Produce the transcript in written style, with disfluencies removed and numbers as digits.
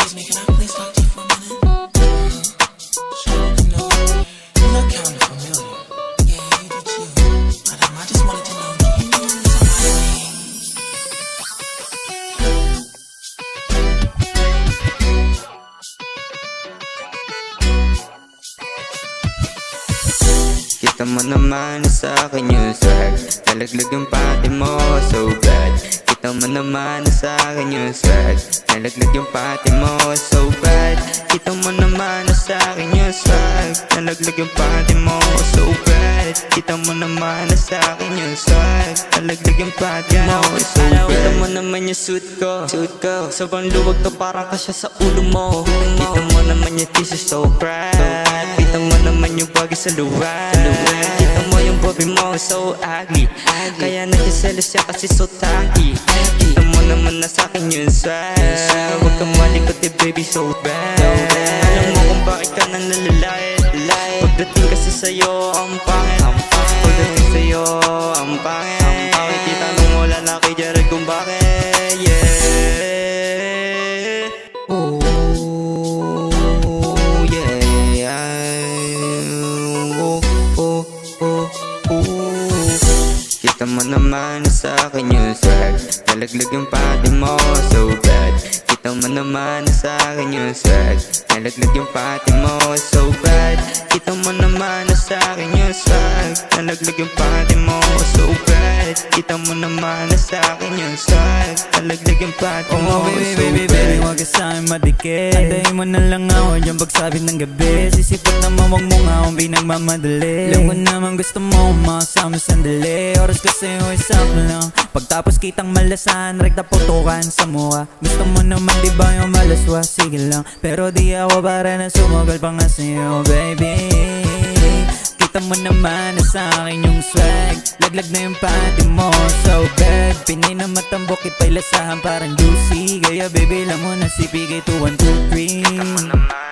Excuse me, can I please talk to you for a minute? Sure, you know, you look kinda familiar. Yeah, you do too. But I just wanted to know, do you know somebody Kita mo naman na sa'kin yung swag, nalaglag yung pati mo, so bad. Kita mo naman na sa'kin yung swag, nalaglag yung pati mo, so bad. Kita mo naman na sa'kin yung swag, nalaglag yung pati mo, so bad. Kita mo naman na sa'kin yung swag, nalaglag yung pati mo, so bad. Kita mo naman yung suit ko, sobrang luwag to parang kasya sa ulo mo. Kita mo naman yung tissue so bright, kita mo naman yung bagay sa luwag. Kita mo yung bobi mo so ugly, kaya nagsiselos siya kasi so tacky. Kita mo naman na sa'kin yung swag, huwag kang malikot eh baby so bad. Alam mo kung bakit ka nang nalalait, pagdating kasi sa'yo ang pangit. Pagdating sa'yo ang pangit, kita nung wala na kay Jared kung bakit. Yeah. Oh Kita mo naman na sa'kin yung swag, nalaglag yung pati mo, so bad. Kita mo naman na sa'kin yung swag, nalaglag yung pati mo, so bad. Kita mo naman na sa'kin yung swag, nalaglag yung pati mo, so bad. Kita mo naman na sa'kin yung swag, nalaglag yung pati mo, so bad. Baby, huwag ka sa'kin madikit. Antayin mo na lang ako dyan pagsabit ng gabi. Sisipot naman wag mo nga akong pinagmamadali. Alam ko naman gusto mo makasama sandali. Oras kasi yung isang lang, pagtapos kitang malasan, rekta putukan sa mukha. Gusto mo naman diba yung malaswa, sige lang. Pero di ako para na sumugal pa nga sa'yo, baby. Kita mo naman na sa'kin yung swag, laglag na yung panty mo, so bad. Pinay na matambok, ipailasahan parang juicy. Kaya baby, lang mo na si PK 2, 1, 2, 3. Kita mo naman